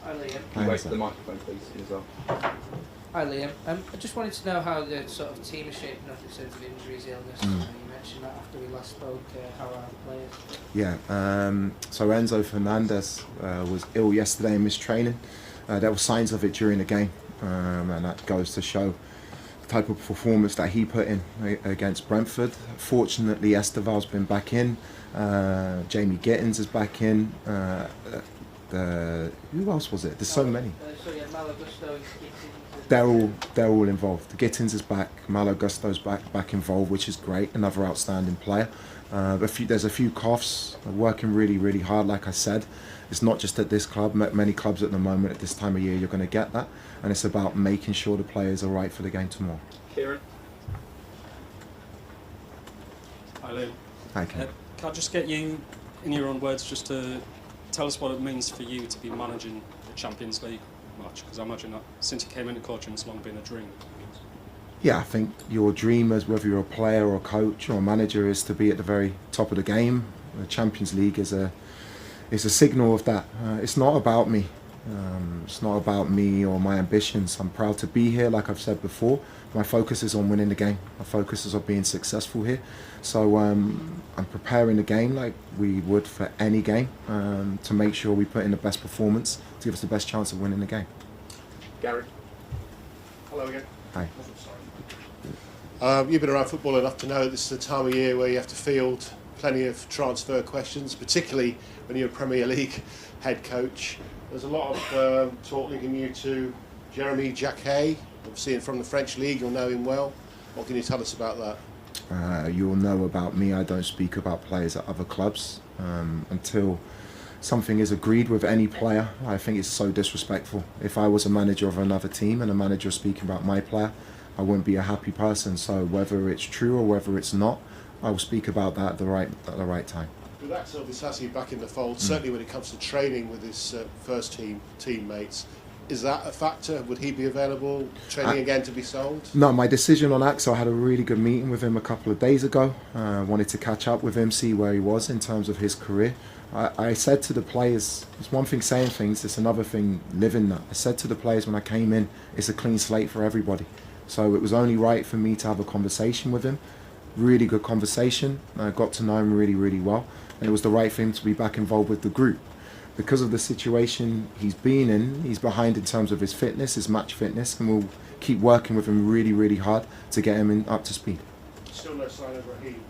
Hi Liam. Can you wait for the microphone, please, as well? Hi Liam. I just wanted to know how the sort of team is shaping up in terms of injuries, illness. You mentioned that after we last spoke. How are the players? Yeah. So Enzo Fernandez was ill yesterday and missed training. There were signs of it during the game, and that goes to show the type of performance that he put in against Brentford. Fortunately, Esteval's been back in. Jamie Gittins is back in. Who else was it? There's so many. They're all involved. Gittins is back. Malo Gusto's back involved, which is great. Another outstanding player. There's a few coughs. They're working really hard. Like I said, it's not just at this club. Many clubs at the moment at this time of year, you're going to get that, and it's about making sure the players are right for the game tomorrow. Kieran. Hi Liam. Hi, Ken. Can I just get you, in your own words, just to tell us what it means for you to be managing the Champions League match? Because I imagine that since you came into coaching, it's long been a dream. Yeah, I think your dream, as whether you're a player or a coach or a manager, is to be at the very top of the game. The Champions League is a signal of that. It's not about me. It's not about me or my ambitions. I'm proud to be here, like I've said before. My focus is on winning the game. My focus is on being successful here. So I'm preparing the game like we would for any game to make sure we put in the best performance to give us the best chance of winning the game. Gary. Hello again. Hi. You've been around football enough to know this is the time of year where you have to field plenty of transfer questions, particularly when you're a Premier League head coach. There's a lot of talk linking you to Jeremy Jacquet, obviously from the French League. You'll know him well. What can you tell us about that? You'll know about me. I don't speak about players at other clubs until something is agreed with any player. I think it's so disrespectful. If I was a manager of another team and a manager speaking about my player, I wouldn't be a happy person. So whether it's true or whether it's not, I will speak about that at the right time. With Axel Disasi back in the fold, certainly when it comes to training with his first team teammates, is that a factor? Would he be available, training again to be sold? No, my decision on Axel, I had a really good meeting with him a couple of days ago. Wanted to catch up with him, see where he was in terms of his career. I said to the players, it's one thing saying things, it's another thing living that. I said to the players when I came in, it's a clean slate for everybody. So it was only right for me to have a conversation with him. Really good conversation. I got to know him really well. And it was the right thing to be back involved with the group. Because of the situation he's been in, he's behind in terms of his fitness, his match fitness, and we'll keep working with him really hard to get him up to speed. Still no sign of Raheem?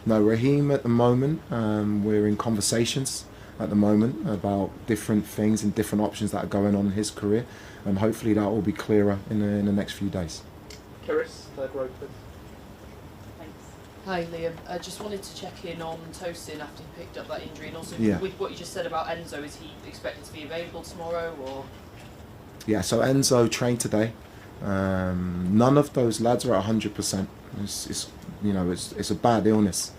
No, Raheem at the moment, we're in conversations at the moment about different things and different options that are going on in his career, and hopefully that will be clearer in the next few days. Kiris, third row, please. Hi Liam, I just wanted to check in on Tosin after he picked up that injury, and also with what you just said about Enzo, is he expected to be available tomorrow or? Yeah, so Enzo trained today. None of those lads are at 100%. It's a bad illness.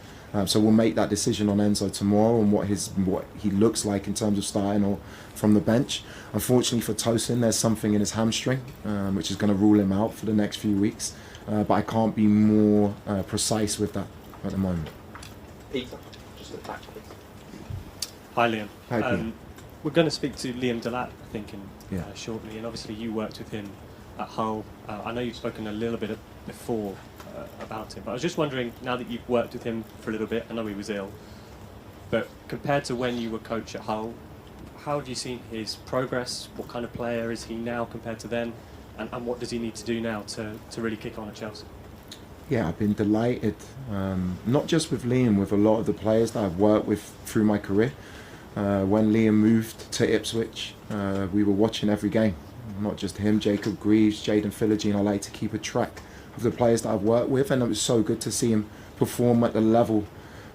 So we'll make that decision on Enzo tomorrow and what he looks like in terms of starting or from the bench. Unfortunately for Tosin, there's something in his hamstring which is going to rule him out for the next few weeks. But I can't be more precise with that at the moment. Peter, just at the back, please. Hi Liam. Hi, Peter. We're going to speak to Liam Delat, I think, shortly, and obviously you worked with him at Hull. I know you've spoken a little bit before about him, but I was just wondering, now that you've worked with him for a little bit, I know he was ill, but compared to when you were coach at Hull, how have you seen his progress? What kind of player is he now compared to then? And what does he need to do now to really kick on at Chelsea? Yeah, I've been delighted, not just with Liam, with a lot of the players that I've worked with through my career. When Liam moved to Ipswich, we were watching every game. Not just him, Jacob Greaves, Jayden Philogene. I like to keep a track of the players that I've worked with, and it was so good to see him perform at the level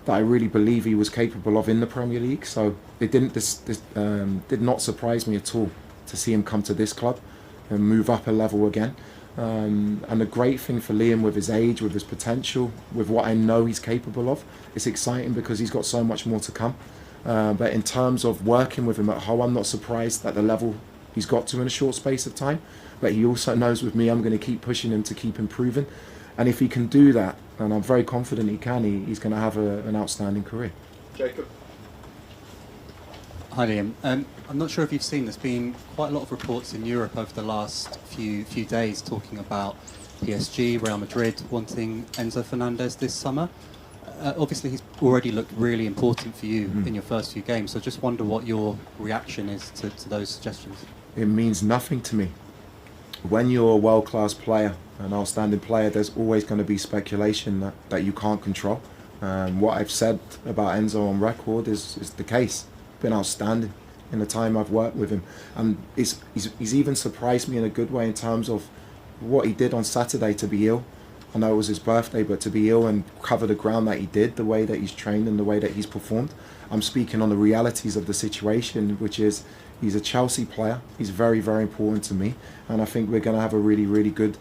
that I really believe he was capable of in the Premier League. So it did not surprise me at all to see him come to this club and move up a level again. And the great thing for Liam, with his age, with his potential, with what I know he's capable of, it's exciting because he's got so much more to come. But in terms of working with him at Hull, I'm not surprised at the level he's got to in a short space of time. But he also knows with me, I'm going to keep pushing him to keep improving. And if he can do that, and I'm very confident he can, he's going to have an outstanding career. Jacob. Hi Liam. I'm not sure if you've seen, there's been quite a lot of reports in Europe over the last few days talking about PSG, Real Madrid wanting Enzo Fernandez this summer. Obviously he's already looked really important for you in your first few games, so I just wonder what your reaction is to those suggestions. It means nothing to me. When you're a world-class player, an outstanding player, there's always going to be speculation that you can't control. What I've said about Enzo on record is the case. Been outstanding in the time I've worked with him, and he's even surprised me in a good way in terms of what he did on Saturday to be ill. I know it was his birthday, but to be ill and cover the ground that he did, the way that he's trained and the way that he's performed. I'm speaking on the realities of the situation, which is he's a Chelsea player. He's very, very important to me, and I think we're going to have a really, really good,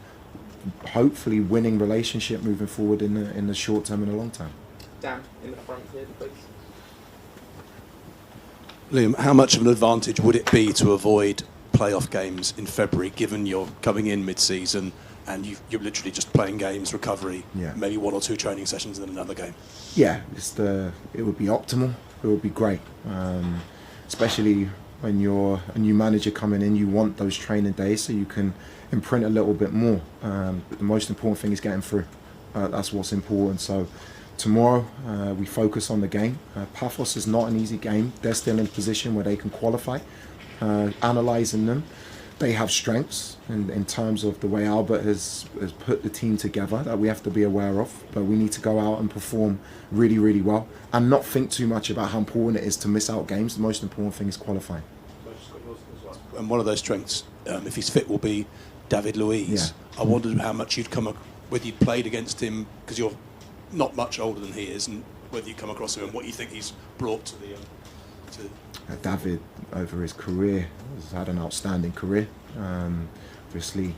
hopefully winning relationship moving forward in the short term and the long term. Dan, in the front here, please. Liam, how much of an advantage would it be to avoid playoff games in February, given you're coming in mid-season and you're literally just playing games, recovery, maybe 1 or 2 training sessions and then another game? Yeah, it would be optimal. It would be great, especially when you're a new manager coming in. You want those training days so you can imprint a little bit more. But the most important thing is getting through. That's what's important. So tomorrow we focus on the game. Pafos is not an easy game. They're still in a position where they can qualify. Analysing them, they have strengths in terms of the way Albert has put the team together that we have to be aware of, but we need to go out and perform really, really well and not think too much about how important it is to miss out games. The most important thing is qualifying. And one of those strengths, if he's fit, will be David Luiz. I wondered how much you'd whether you'd played against him, because you're not much older than he is, and whether you come across him and what you think he's brought to the David, over his career, has had an outstanding career. Obviously,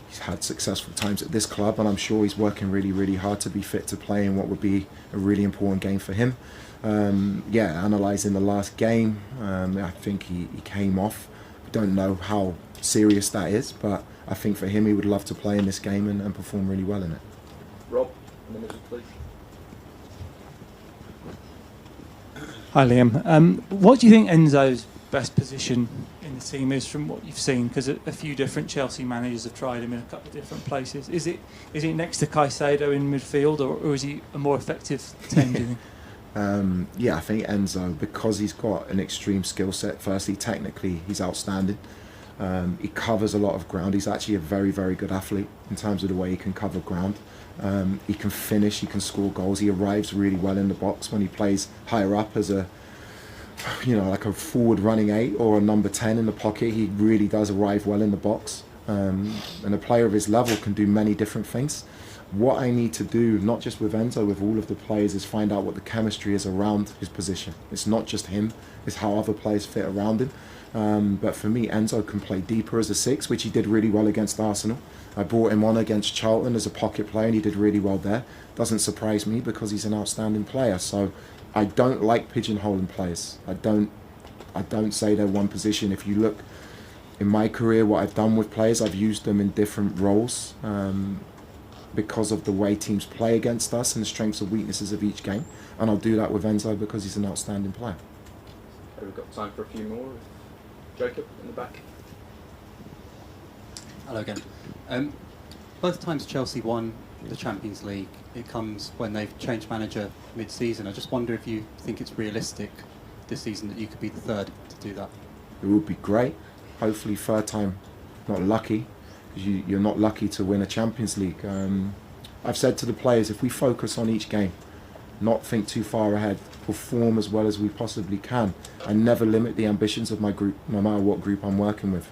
he's had successful times at this club, and I'm sure he's working really, really hard to be fit to play in what would be a really important game for him. Analysing the last game, I think he came off. I don't know how serious that is, but I think for him, he would love to play in this game and perform really well in it. Rob, in the middle, please. Hi Liam. What do you think Enzo's best position in the team is from what you've seen? Because a few different Chelsea managers have tried him in a couple of different places. Is it next to Caicedo in midfield, or is he a more effective 10, do you think? I think Enzo, because he's got an extreme skill set, firstly, technically, he's outstanding. He covers a lot of ground. He's actually a very, very good athlete in terms of the way he can cover ground. He can finish, he can score goals. He arrives really well in the box when he plays higher up as like a forward running 8 or a number 10 in the pocket. He really does arrive well in the box. And a player of his level can do many different things. What I need to do, not just with Enzo, with all of the players, is find out what the chemistry is around his position. It's not just him, it's how other players fit around him. But for me, Enzo can play deeper as a 6, which he did really well against Arsenal. I brought him on against Charlton as a pocket player, and he did really well there. Doesn't surprise me because he's an outstanding player. So I don't like pigeonholing players. I don't say they're one position. If you look in my career, what I've done with players, I've used them in different roles because of the way teams play against us and the strengths and weaknesses of each game. And I'll do that with Enzo because he's an outstanding player. Okay, we've got time for a few more. Jacob, in the back. Hello again. Both times Chelsea won the Champions League, it comes when they've changed manager mid-season. I just wonder if you think it's realistic this season that you could be the third to do that. It would be great. Hopefully third time, not lucky, because you're not lucky to win a Champions League. I've said to the players, if we focus on each game, not think too far ahead, perform as well as we possibly can, and never limit the ambitions of my group, no matter what group I'm working with.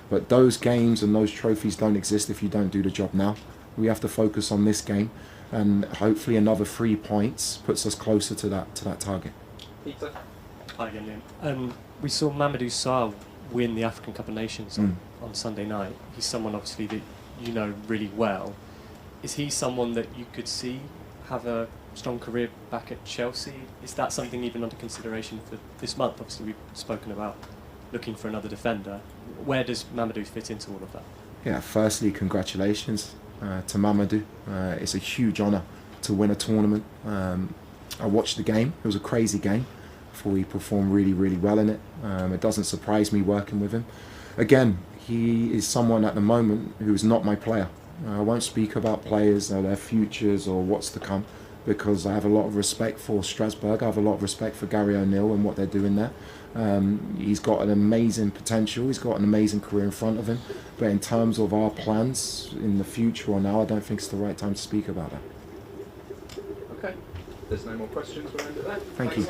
But those games and those trophies don't exist if you don't do the job now. We have to focus on this game, and hopefully another 3 points puts us closer to that target. Peter? Hi again, Liam. We saw Mamadou Sarr win the African Cup of Nations on Sunday night. He's someone obviously that you know really well. Is he someone that you could see have a strong career back at Chelsea? Is that something even under consideration for this month? Obviously we've spoken about looking for another defender. Where does Mamadou fit into all of that? Yeah, firstly, congratulations to Mamadou. It's a huge honour to win a tournament. I watched the game. It was a crazy game. thought he performed really, really well in it. It doesn't surprise me working with him. Again, he is someone at the moment who is not my player. I won't speak about players or their futures or what's to come, because I have a lot of respect for Strasbourg. I have a lot of respect for Gary O'Neill and what they're doing there. He's got an amazing potential. He's got an amazing career in front of him. But in terms of our plans in the future or now, I don't think it's the right time to speak about that. Okay. There's no more questions. We'll end it there. Thank you.